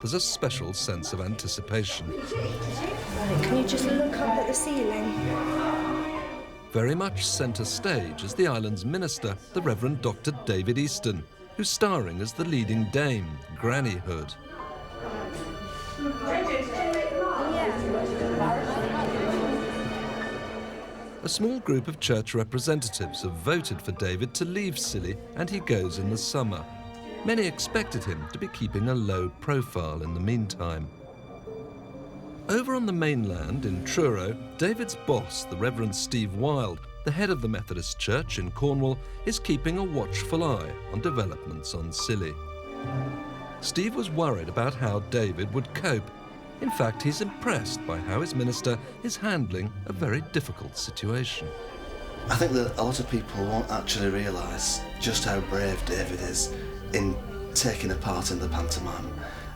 there's a special sense of anticipation. Right, can you just look up at the ceiling? Very much centre stage is the island's minister, the Reverend Dr. David Easton, who's starring as the leading dame, Granny Hood. A small group of church representatives have voted for David to leave Scilly, and he goes in the summer. Many expected him to be keeping a low profile in the meantime. Over on the mainland in Truro, David's boss, the Reverend Steve Wilde, the head of the Methodist Church in Cornwall, is keeping a watchful eye on developments on Scilly. Steve was worried about how David would cope. In fact, he's impressed by how his minister is handling a very difficult situation. I think that a lot of people won't actually realise just how brave David is in taking a part in the pantomime.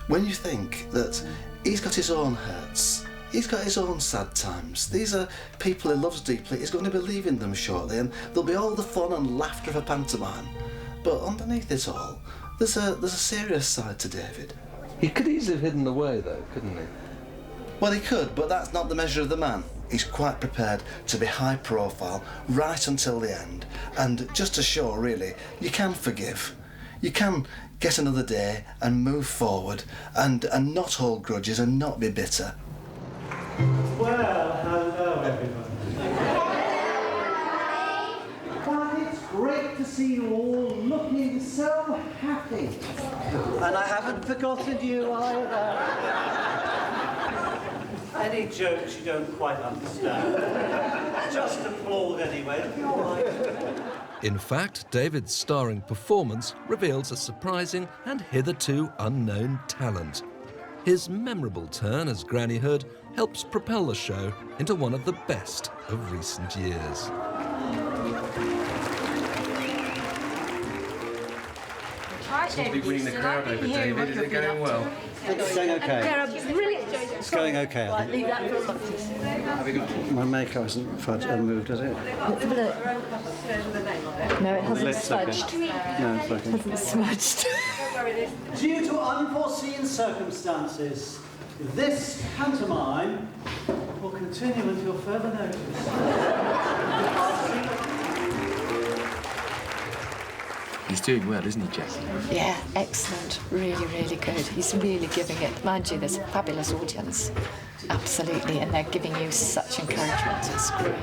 When you think that he's got his own hurts, he's got his own sad times, these are people he loves deeply, he's going to be leaving them shortly, and there'll be all the fun and laughter of a pantomime. But underneath it all, there's a serious side to David. He could easily have hidden away though, couldn't he? Well, he could, but that's not the measure of the man. He's quite prepared to be high profile right until the end, and just to show, really, you can forgive. You can get another day and move forward and not hold grudges and not be bitter. Well, hello everyone. But it's great to see you all looking so happy. And I haven't forgotten you either. Any jokes you don't quite understand? Just applaud anyway, it'll be all right. In fact, David's starring performance reveals a surprising and hitherto unknown talent. His memorable turn as Granny Hood helps propel the show into one of the best of recent years. Seems to be winning the crowd over, David. Is it going well? It's going okay. It's going okay, I think. Leave that for a month. My makeup hasn't moved, has it? Let's have a look. No, it hasn't smudged. No, it's okay. It hasn't smudged. Due to unforeseen circumstances, this pantomime will continue until further notice. He's doing well, isn't he, Jackie? Yeah, excellent. Really, really good. He's really giving it. Mind you, there's a fabulous audience. Absolutely. And they're giving you such encouragement. It's great.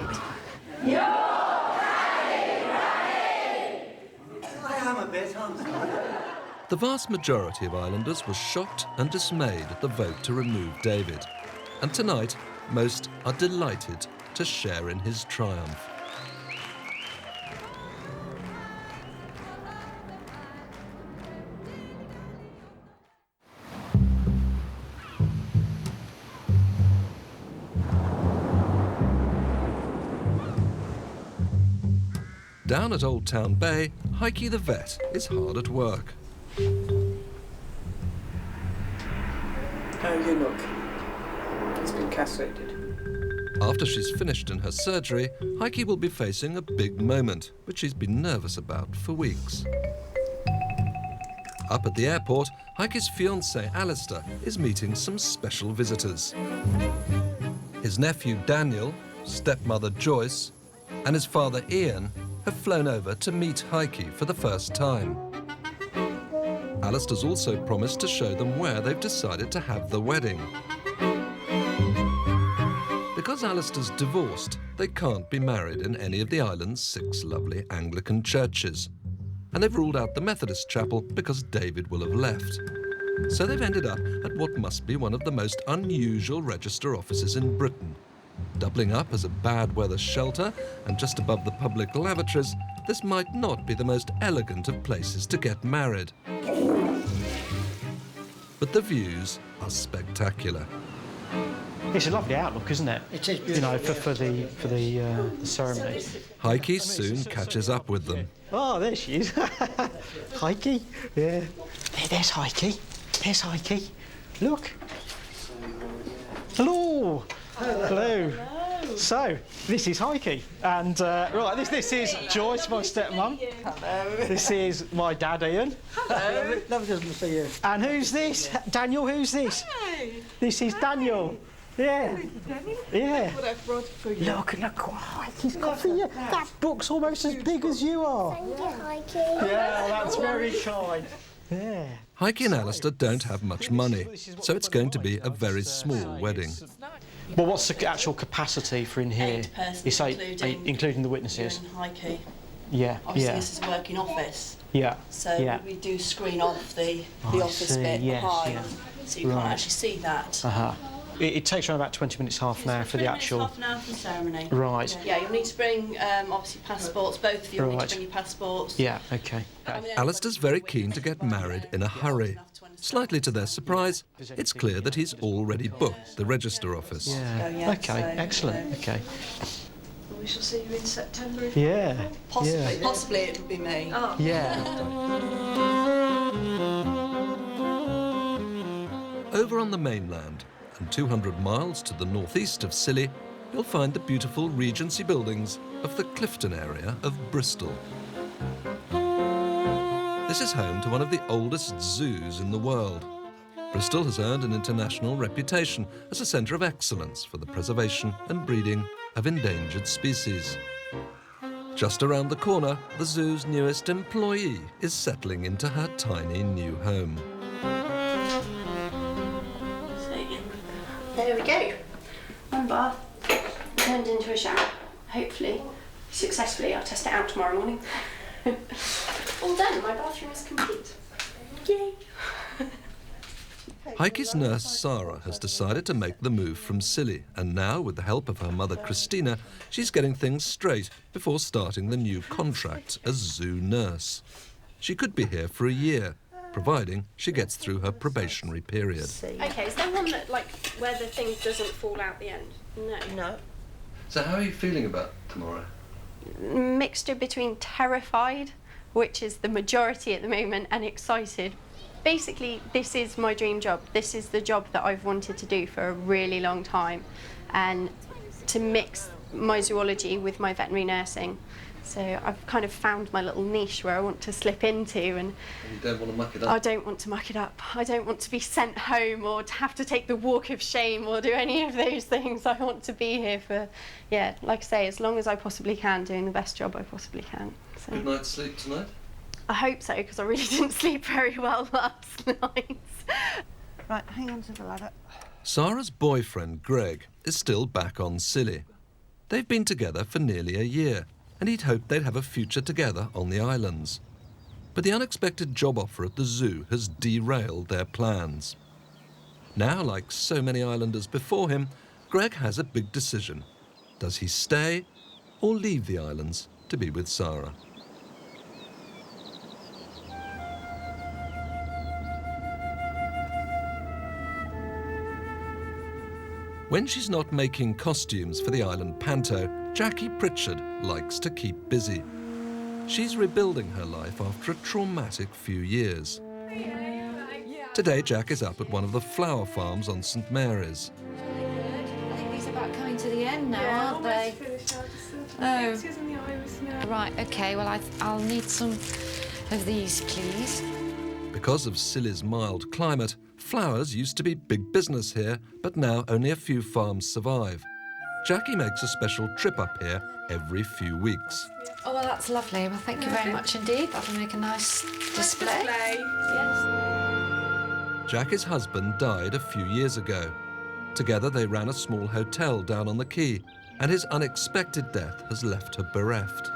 I am a bit, aren't I? The vast majority of islanders were shocked and dismayed at the vote to remove David. And tonight, most are delighted to share in his triumph. Down at Old Town Bay, Heike the vet is hard at work. How you look? It's been castrated. After she's finished in her surgery, Heike will be facing a big moment, which she's been nervous about for weeks. Up at the airport, Heike's fiancé Alistair is meeting some special visitors. His nephew Daniel, stepmother Joyce, and his father Ian have flown over to meet Heike for the first time. Alistair's also promised to show them where they've decided to have the wedding. Because Alistair's divorced, they can't be married in any of the island's 6 lovely Anglican churches. And they've ruled out the Methodist chapel because David will have left. So they've ended up at what must be one of the most unusual register offices in Britain. Doubling up as a bad weather shelter and just above the public lavatories, this might not be the most elegant of places to get married. But the views are spectacular. It's a lovely outlook, isn't it? It is beautiful. You know, for the ceremony. Heike soon catches up with them. Oh, there she is. Heike. Yeah. There's Heike. There's Heike. Look. Hello. Hello. So, this is Heike, and right, this is Joyce, my stepmom. Hello. This is my dad, Ian. Hello. Lovely to see you. And who's this? Daniel, who's this? Hi. This is Daniel. Yeah. Yeah. What I've brought for you. Look what Heike's got for you. That book's almost as big as you are. Thank you, Heike. Yeah, that's very kind. Yeah. Heike and Alistair don't have much money, so it's going to be a very small wedding. Well, what's the actual capacity for in here? 8 persons, It's including the witnesses. You and Heike. Yeah, Obviously, yeah, this is a working office, yeah. so yeah. we do screen off the I office see, bit yes, behind, yeah. so you can't Right. actually see that. Uh-huh. It takes around about 20 minutes, half an hour for the 20 minutes, actual... half an hour for the ceremony. Right. Yeah, you'll need to bring, obviously, passports. Both of you will need Right. to bring your passports. Yeah, okay. I mean, Alistair's very keen to get married in a hurry. Slightly to their surprise, it's clear that he's already booked the register office. Yeah, yeah, okay, so, excellent, okay. We shall see you in September. If Yeah, possibly, yeah. possibly it'll be me. Oh. Yeah. Over on the mainland, and 200 miles to the northeast of Scilly, you'll find the beautiful Regency buildings of the Clifton area of Bristol. This is home to one of the oldest zoos in the world. Bristol has earned an international reputation as a centre of excellence for the preservation and breeding of endangered species. Just around the corner, the zoo's newest employee is settling into her tiny new home. There we go. One bath turned into a shower. Hopefully, successfully. I'll test it out tomorrow morning. All done. My bathroom is complete. Yay! Heike's nurse Sarah has decided to make the move from Scilly, and now, with the help of her mother Christina, she's getting things straight before starting the new contract as zoo nurse. She could be here for a year, providing she gets through her probationary period. Okay, is there one that, like, where the thing doesn't fall out the end? No. No. So how are you feeling about tomorrow? Mixture between terrified, which is the majority at the moment, and excited. Basically, this is my dream job. This is the job that I've wanted to do for a really long time, and to mix my zoology with my veterinary nursing. So I've kind of found my little niche where I want to slip into, and You don't want to muck it up? I don't want to muck it up. I don't want to be sent home or to have to take the walk of shame or do any of those things. I want to be here for, yeah, like I say, as long as I possibly can, doing the best job I possibly can. So. Good night's sleep tonight? I hope so, because I really didn't sleep very well last night. Right, hang on to the ladder. Sarah's boyfriend, Greg, is still back on Scilly. They've been together for nearly a year, and he'd hoped they'd have a future together on the islands. But the unexpected job offer at the zoo has derailed their plans. Now, like so many islanders before him, Greg has a big decision. Does he stay or leave the islands to be with Sarah? When she's not making costumes for the island panto, Jackie Pritchard likes to keep busy. She's rebuilding her life after a traumatic few years. Today, Jack is up at one of the flower farms on St Mary's. I think these are about coming to the end now, aren't they? Oh. Right, okay, well, I'll need some of these, please. Because of Scilly's mild climate, flowers used to be big business here, but now only a few farms survive. Jackie makes a special trip up here every few weeks. Oh, well, that's lovely. Well, thank you very much indeed. That'll make a nice display. Yes. Jackie's husband died a few years ago. Together they ran a small hotel down on the quay, and his unexpected death has left her bereft.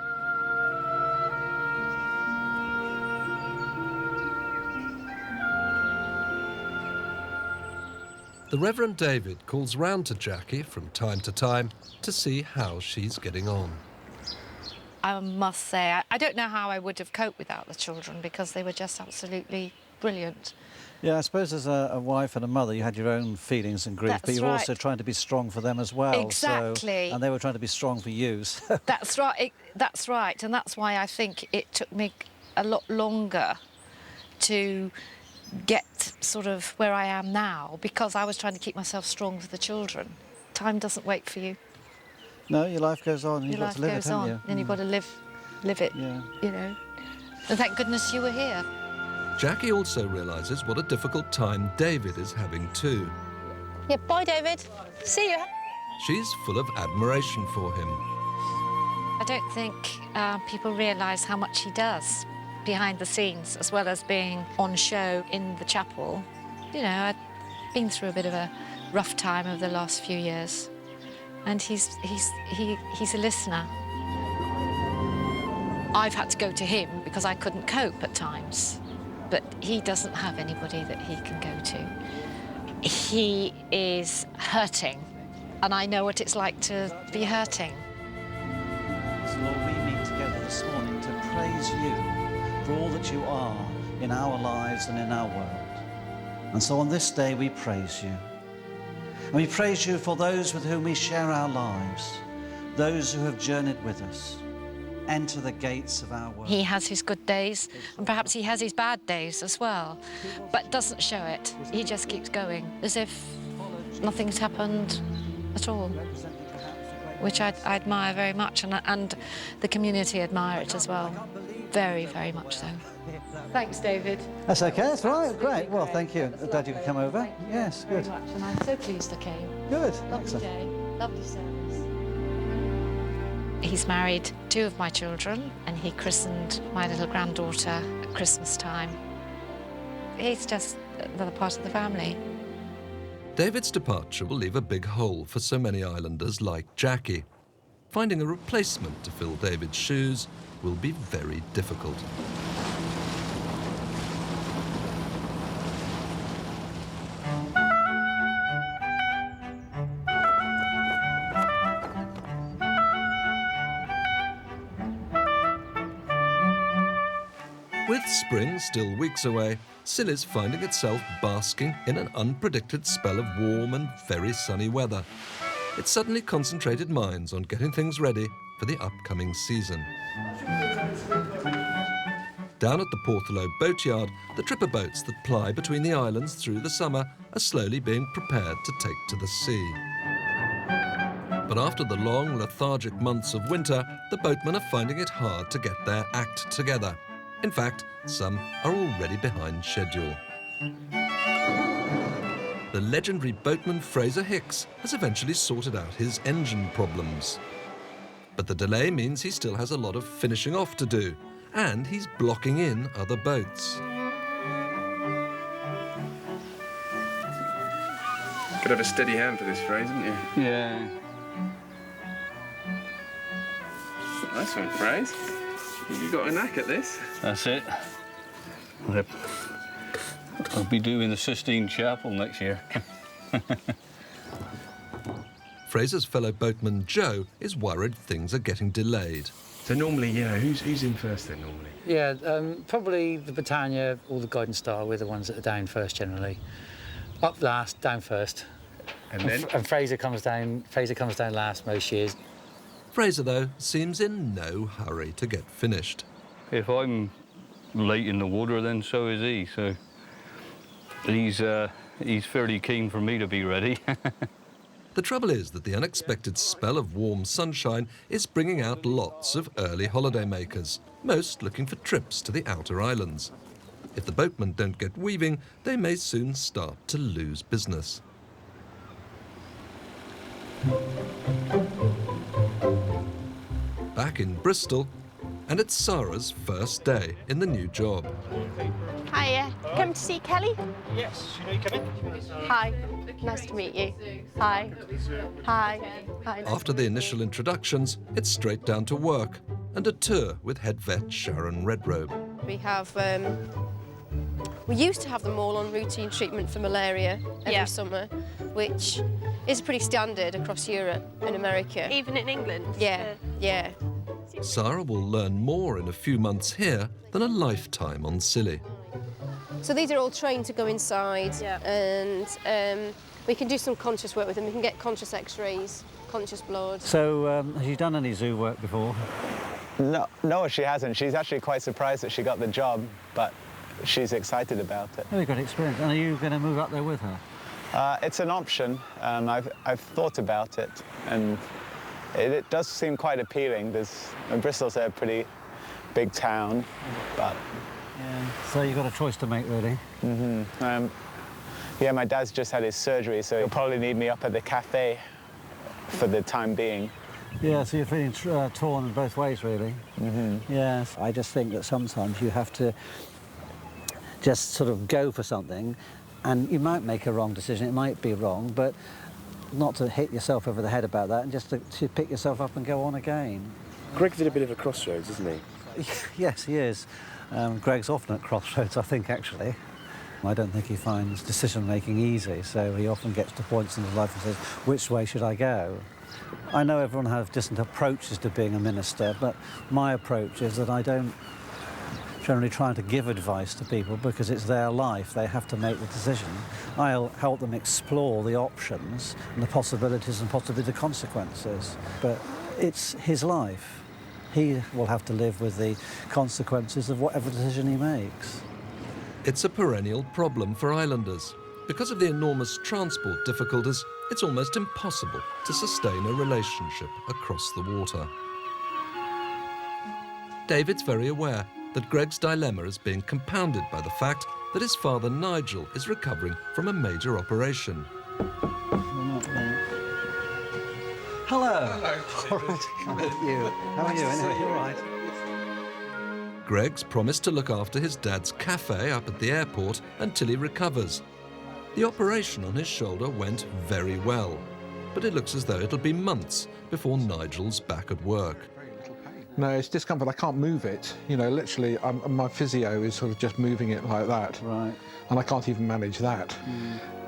The Reverend David calls round to Jackie from time to time to see how she's getting on. I must say, I don't know how I would have coped without the children because they were just absolutely brilliant. Yeah, I suppose as a wife and a mother, you had your own feelings and grief, That's but you were right. also trying to be strong for them as well. Exactly. So, and they were trying to be strong for you. So. That's right. That's right, and that's why I think it took me a lot longer to get sort of where I am now, because I was trying to keep myself strong for the children. Time doesn't wait for you. No, your life goes on. You've Your got life to live goes it, haven't on, you? and you've got to live it, Yeah. you know. And thank goodness you were here. Jackie also realises what a difficult time David is having too. Yeah, bye, David. See you. She's full of admiration for him. I don't think people realise how much he does behind the scenes, as well as being on show in the chapel. You know, I've been through a bit of a rough time over the last few years, and he's a listener. I've had to go to him because I couldn't cope at times, but he doesn't have anybody that he can go to. He is hurting, and I know what it's like to be hurting. So, Lord, we meet together this morning to praise you for all that you are in our lives and in our world. And so on this day we praise you. And we praise you for those with whom we share our lives, those who have journeyed with us. Enter the gates of our world. He has his good days, and perhaps he has his bad days as well, but doesn't show it. He just keeps going, as if nothing's happened at all, which I admire very much, and the community admire it as well. Very, very much so. Thanks, David. That's okay, that's right, great. Well, thank you. Glad you could come over. Yes, good. Very much, and I'm so pleased I came. Good. Lovely Excellent. day, lovely service. He's married 2 of my children, and he christened my little granddaughter at Christmas time. He's just another part of the family. David's departure will leave a big hole for so many islanders like Jackie. Finding a replacement to fill David's shoes will be very difficult. With spring still weeks away, Scilly's finding itself basking in an unpredicted spell of warm and very sunny weather. It suddenly concentrated minds on getting things ready for the upcoming season. Down at the Porthelloe boatyard, the tripper boats that ply between the islands through the summer are slowly being prepared to take to the sea. But after the long, lethargic months of winter, the boatmen are finding it hard to get their act together. In fact, some are already behind schedule. The legendary boatman Fraser Hicks has eventually sorted out his engine problems. But the delay means he still has a lot of finishing off to do, and he's blocking in other boats. Could have a steady hand for this phrase, haven't you? Yeah. Nice one, phrase. You got a knack at this. That's it. I'll be doing the Sistine Chapel next year. Fraser's fellow boatman Joe is worried things are getting delayed. So normally, you know, who's in first then normally? Yeah, probably the Britannia or the Guiding Star were the ones that are down first generally. Up last, down first. And then? And Fraser comes down last most years. Fraser, though, seems in no hurry to get finished. If I'm late in the water, then so is he. So he's fairly keen for me to be ready. The trouble is that the unexpected spell of warm sunshine is bringing out lots of early holiday makers, most looking for trips to the outer islands. If the boatmen don't get weaving, they may soon start to lose business. Back in Bristol, and it's Sarah's first day in the new job. Hiya. Come to see Kelly? Yes, you know you come in. Hi. Nice to meet you. Hi. Hi. Hi. After the initial introductions, it's straight down to work and a tour with head vet Sharon Redrobe. We have, we used to have them all on routine treatment for malaria every summer, which is pretty standard across Europe and America. Even in England? Yeah, yeah. Sarah will learn more in a few months here than a lifetime on Scilly. So these are all trained to go inside, and we can do some conscious work with them. We can get conscious x-rays, conscious blood. So, have you done any zoo work before? No, she hasn't. She's actually quite surprised that she got the job, but she's excited about it. Very good experience. And are you going to move up there with her? It's an option. I've thought about it, and It does seem quite appealing. Bristol's a pretty big town, but... Yeah, so you've got a choice to make, really. Yeah, my dad's just had his surgery, so he'll probably need me up at the cafe for the time being. Yeah, so you're feeling torn in both ways, really. Yes. I just think that sometimes you have to just sort of go for something, and you might make a wrong decision, it might be wrong, but not to hit yourself over the head about that, and just to pick yourself up and go on again. Greg's at a bit of a crossroads, isn't he? Yes, he is. Greg's often at crossroads, I think, actually. I don't think he finds decision-making easy, so he often gets to points in his life and says, which way should I go? I know everyone has different approaches to being a minister, but my approach is that I don't generally try to give advice to people because it's their life, they have to make the decision. I'll help them explore the options and the possibilities and possibly the consequences, but it's his life. He will have to live with the consequences of whatever decision he makes. It's a perennial problem for islanders. Because of the enormous transport difficulties, it's almost impossible to sustain a relationship across the water. David's very aware that Greg's dilemma is being compounded by the fact that his father Nigel is recovering from a major operation. Hello. Hello. How are you? How are you? Anyway, you all right? Greg's promised to look after his dad's cafe up at the airport until he recovers. The operation on his shoulder went very well, but it looks as though it'll be months before Nigel's back at work. No, it's discomfort. I can't move it. You know, literally, my physio is sort of just moving it like that. Right. And I can't even manage that.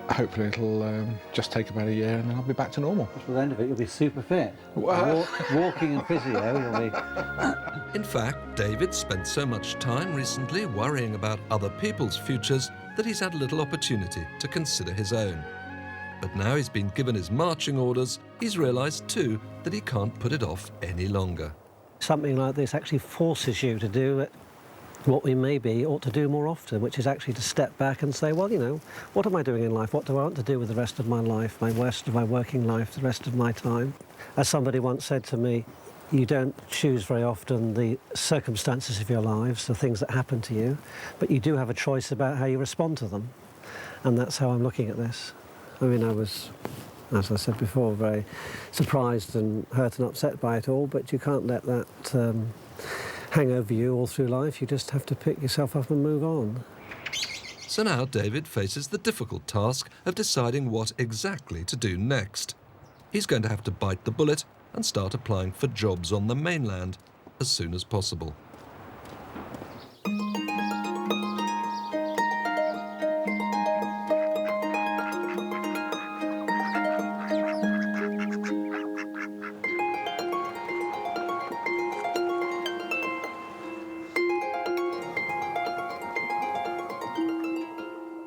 Hopefully it'll just take about a year and then I'll be back to normal. At the end of it, you'll be super fit. Walking and physio, you'll be... In fact, David spent so much time recently worrying about other people's futures that he's had little opportunity to consider his own. But now he's been given his marching orders, he's realised too that he can't put it off any longer. Something like this actually forces you to do what we maybe ought to do more often, which is actually to step back and say, well, you know, what am I doing in life? What do I want to do with the rest of my life, the rest of my working life, the rest of my time? As somebody once said to me, you don't choose very often the circumstances of your lives, the things that happen to you, but you do have a choice about how you respond to them. And that's how I'm looking at this. I mean, I was, as I said before, very surprised and hurt and upset by it all, but you can't let that hang over you all through life. You just have to pick yourself up and move on. So now David faces the difficult task of deciding what exactly to do next. He's going to have to bite the bullet and start applying for jobs on the mainland as soon as possible.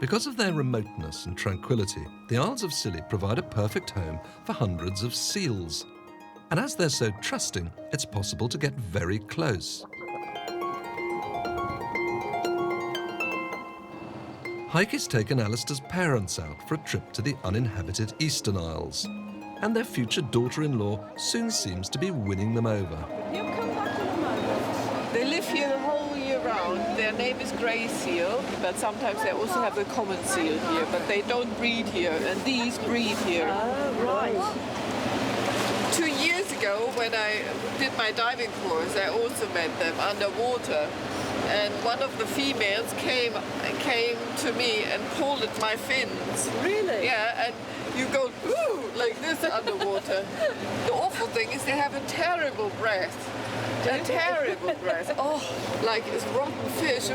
Because of their remoteness and tranquility, the Isles of Scilly provide a perfect home for hundreds of seals. And as they're so trusting, it's possible to get very close. Heike has taken Alistair's parents out for a trip to the uninhabited Eastern Isles. And their future daughter-in-law soon seems to be winning them over. They live here the whole year round. Their name is grey seal, but sometimes they also have the common seal here, but they don't breed here, and these breed here. Oh, right. 2 years ago, when I did my diving course, I also met them underwater, and one of the females came to me and pulled at my fins. Really? Yeah, and you go, ooh, like this underwater. The awful thing is they have a terrible breath. A terrible breath. Oh, like it's rotten fish.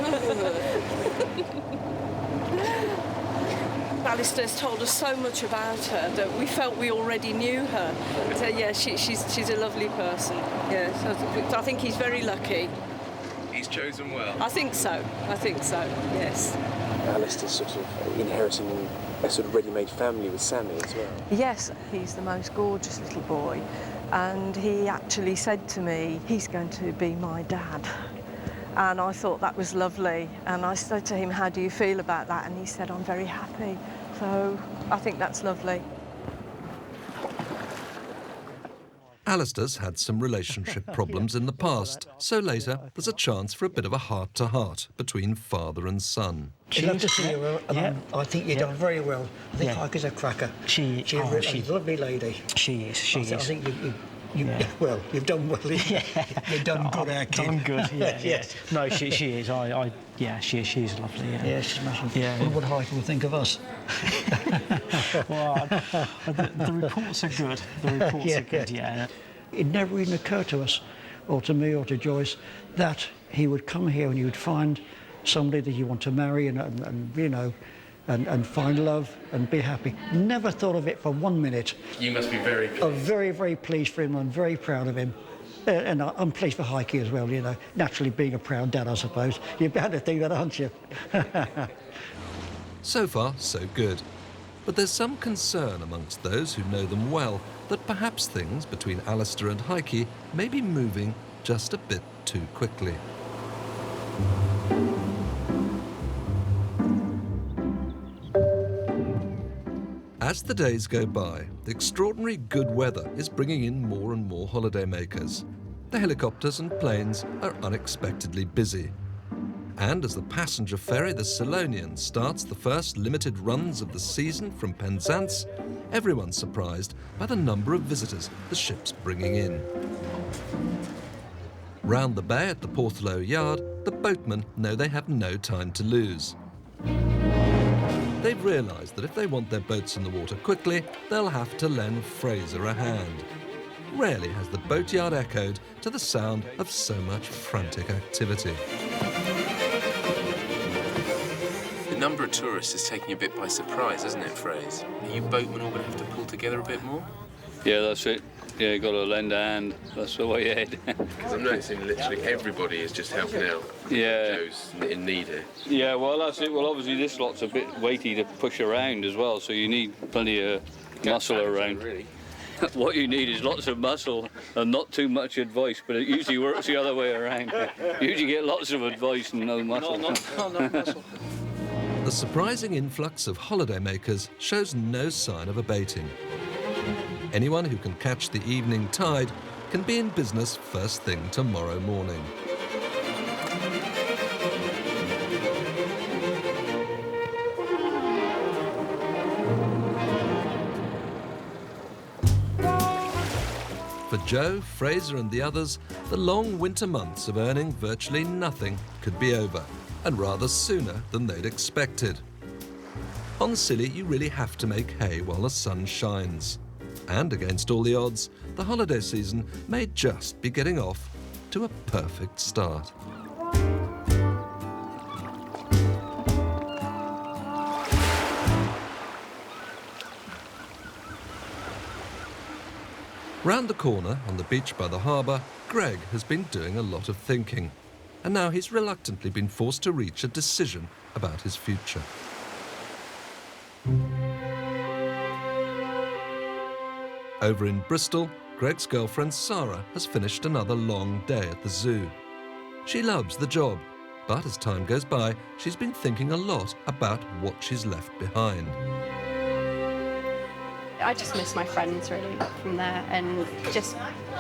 Alistair's told us so much about her that we felt we already knew her. So yeah, she's a lovely person. Yes, I think he's very lucky. He's chosen well. I think so. Yes. Alistair's sort of inheriting a sort of ready-made family with Sammy as well. Yes, he's the most gorgeous little boy, and he actually said to me, he's going to be my dad. And I thought that was lovely, and I said to him, how do you feel about that? And he said, I'm very happy. So I think that's lovely. Alistair's had some relationship problems in the past, so later there's a chance for a bit of a heart-to-heart between father and son. I'd love to see her, and I think you've done very well. I think Heike's a cracker. She's a lovely lady. She is. I think well, you've done well. You've done good, our kid. Done good, yes. No, she is. She's lovely, yeah. Yeah, she's smashing. Yeah. Wonder what Heike will think of us. Well, the reports are good. The reports are good, yeah. It never even occurred to us, or to me, or to Joyce, that he would come here and he would find somebody that you want to marry and you know, and find love and be happy. Never thought of it for 1 minute. You must be very pleased. I'm very, very pleased for him. I'm very proud of him. And I'm pleased for Heike as well, you know. Naturally, being a proud dad, I suppose. You're bound to think that, aren't you? So far, so good. But there's some concern amongst those who know them well that perhaps things between Alistair and Heike may be moving just a bit too quickly. As the days go by, the extraordinary good weather is bringing in more and more holidaymakers. The helicopters and planes are unexpectedly busy. And as the passenger ferry, the Selonian, starts the first limited runs of the season from Penzance, everyone's surprised by the number of visitors the ship's bringing in. Round the bay at the Porthelloe yard, the boatmen know they have no time to lose. They've realised that if they want their boats in the water quickly, they'll have to lend Fraser a hand. Rarely has the boatyard echoed to the sound of so much frantic activity. The number of tourists is taking you a bit by surprise, isn't it, Fraser? Are you boatmen all going to have to pull together a bit more? Yeah, that's it. Yeah, got to lend a hand. That's the way ahead. Because I'm noticing literally everybody is just helping out. Yeah. Joe's in need here. Yeah, well, that's it. Well, obviously this lot's a bit weighty to push around as well, so you need plenty of muscle around. Really. What you need is lots of muscle and not too much advice, but it usually works the other way around. You usually get lots of advice and no muscle. Not muscle. The surprising influx of holidaymakers shows no sign of abating. Anyone who can catch the evening tide can be in business first thing tomorrow morning. For Joe, Fraser and the others, the long winter months of earning virtually nothing could be over, and rather sooner than they'd expected. On Scilly, you really have to make hay while the sun shines. And against all the odds, the holiday season may just be getting off to a perfect start. Round the corner, on the beach by the harbour, Greg has been doing a lot of thinking. And now he's reluctantly been forced to reach a decision about his future. Over in Bristol, Greg's girlfriend Sarah has finished another long day at the zoo. She loves the job, but as time goes by, she's been thinking a lot about what she's left behind. I just miss my friends really from there, and just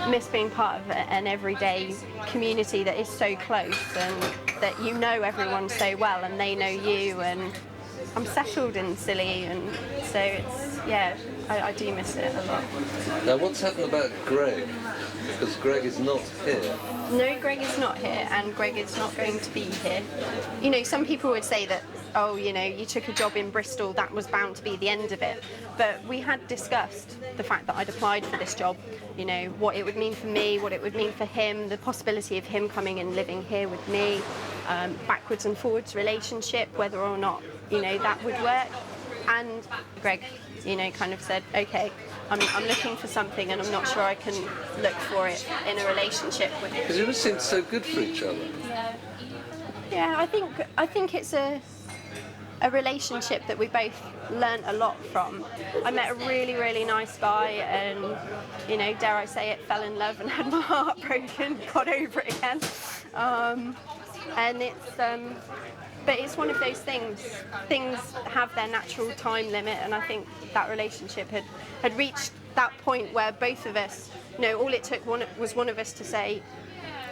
miss being part of an everyday community that is so close and that you know everyone so well and they know you, and I'm settled in Scilly, and so it's, yeah, I do miss it a lot. Now what's happened about Greg? Because Greg is not here. No, Greg is not here, and Greg is not going to be here. You know, some people would say that, oh, you know, you took a job in Bristol, that was bound to be the end of it. But we had discussed the fact that I'd applied for this job, you know, what it would mean for me, what it would mean for him, the possibility of him coming and living here with me, backwards and forwards relationship, whether or not, you know, that would work. And Greg, you know, kind of said, okay, I'm looking for something and I'm not sure I can look for it in a relationship with him. Because you ever seemed so good for each other. Yeah, I think it's a relationship that we both learnt a lot from. I met a really, really nice guy and, you know, dare I say it, fell in love and had my heart broken, got over it again. And it's, But it's one of those things. Things have their natural time limit, and I think that relationship had reached that point where both of us, all it took was one of us to say,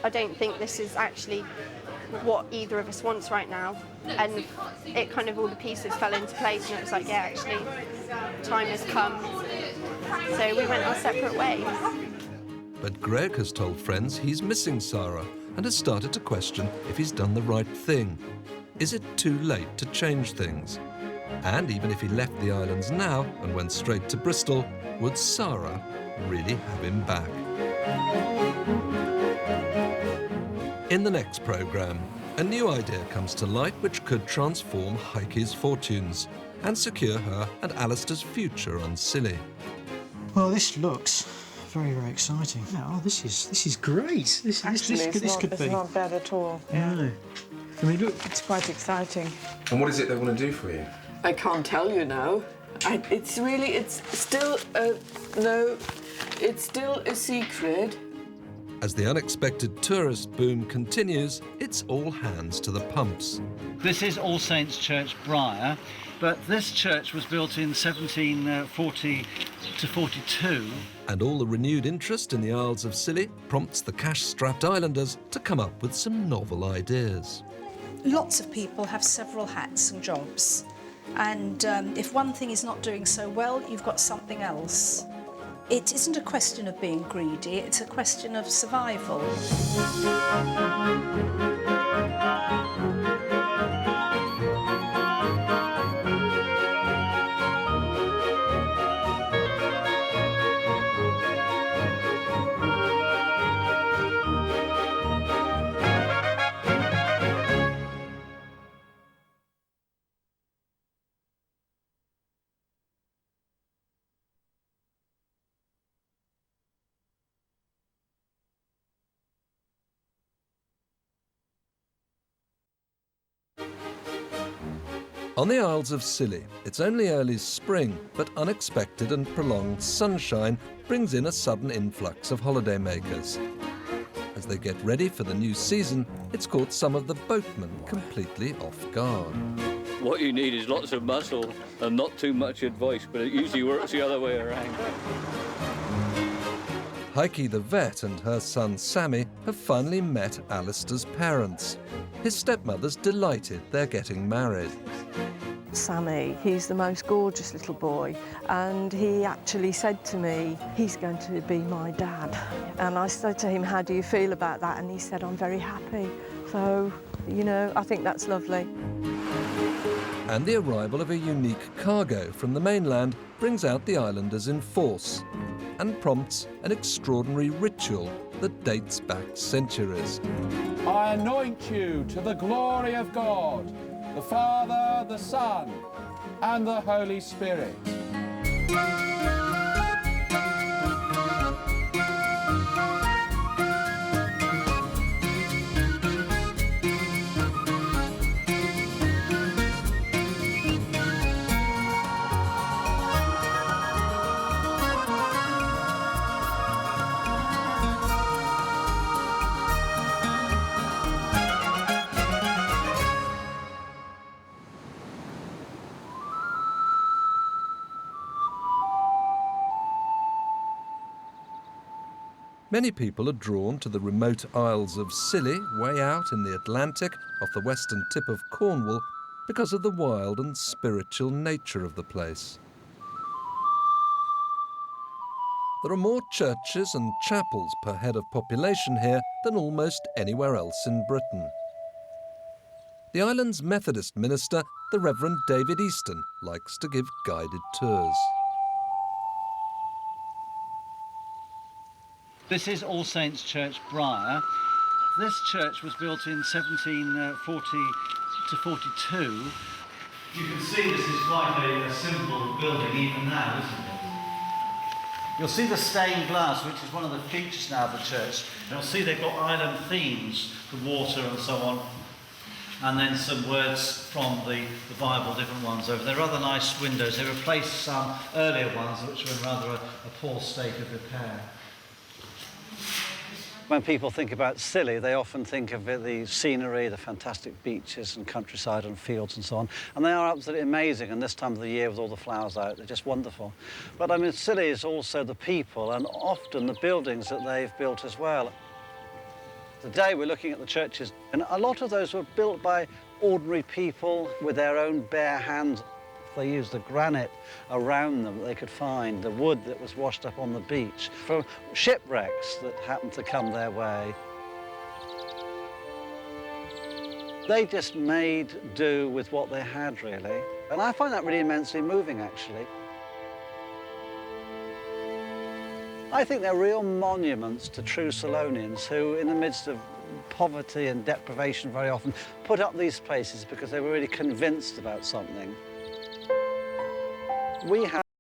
I don't think this is actually what either of us wants right now. And it kind of, all the pieces fell into place, and it was like, yeah, actually, time has come. So we went our separate ways. But Greg has told friends he's missing Sarah and has started to question if he's done the right thing. Is it too late to change things? And even if he left the islands now and went straight to Bristol, would Sarah really have him back? In the next programme, a new idea comes to light which could transform Heike's fortunes and secure her and Alistair's future on Scilly. Well, this looks very, very exciting. Oh, this is great. This could be. It's not bad at all. Yeah. No. I mean, look. It's quite exciting. And what is it they want to do for you? I can't tell you now. It's still a secret. As the unexpected tourist boom continues, it's all hands to the pumps. This is All Saints Church, Briar, but this church was built in 1740 to 42. And all the renewed interest in the Isles of Scilly prompts the cash-strapped islanders to come up with some novel ideas. Lots of people have several hats and jobs, and if one thing is not doing so well, you've got something else. It isn't a question of being greedy, it's a question of survival. On the Isles of Scilly, it's only early spring, but unexpected and prolonged sunshine brings in a sudden influx of holidaymakers. As they get ready for the new season, it's caught some of the boatmen completely off guard. What you need is lots of muscle and not too much advice, but it usually works the other way around. Heike the vet and her son Sammy have finally met Alistair's parents. His stepmother's delighted they're getting married. Sammy, he's the most gorgeous little boy, and he actually said to me, he's going to be my dad. And I said to him, how do you feel about that? And he said, I'm very happy. So, I think that's lovely. And the arrival of a unique cargo from the mainland brings out the islanders in force and prompts an extraordinary ritual that dates back centuries. I anoint you to the glory of God, the Father, the Son, and the Holy Spirit. Many people are drawn to the remote Isles of Scilly, way out in the Atlantic off the western tip of Cornwall, because of the wild and spiritual nature of the place. There are more churches and chapels per head of population here than almost anywhere else in Britain. The island's Methodist minister, the Reverend David Easton, likes to give guided tours. This is All Saints Church, Briar. This church was built in 1740 to 42. You can see this is quite a simple building even now, isn't it? You'll see the stained glass, which is one of the features now of the church. You'll see they've got island themes, the water and so on, and then some words from the Bible, different ones over there. Rather nice windows. They replaced some earlier ones which were in rather a poor state of repair. When people think about Scilly, they often think of the scenery, the fantastic beaches and countryside and fields and so on. And they are absolutely amazing, and this time of the year with all the flowers out, they're just wonderful. But I mean, Scilly is also the people and often the buildings that they've built as well. Today we're looking at the churches, and a lot of those were built by ordinary people with their own bare hands. They used the granite around them that they could find, the wood that was washed up on the beach, from shipwrecks that happened to come their way. They just made do with what they had, really. And I find that really immensely moving, actually. I think they're real monuments to true Salonians who, in the midst of poverty and deprivation very often, put up these places because they were really convinced about something. We have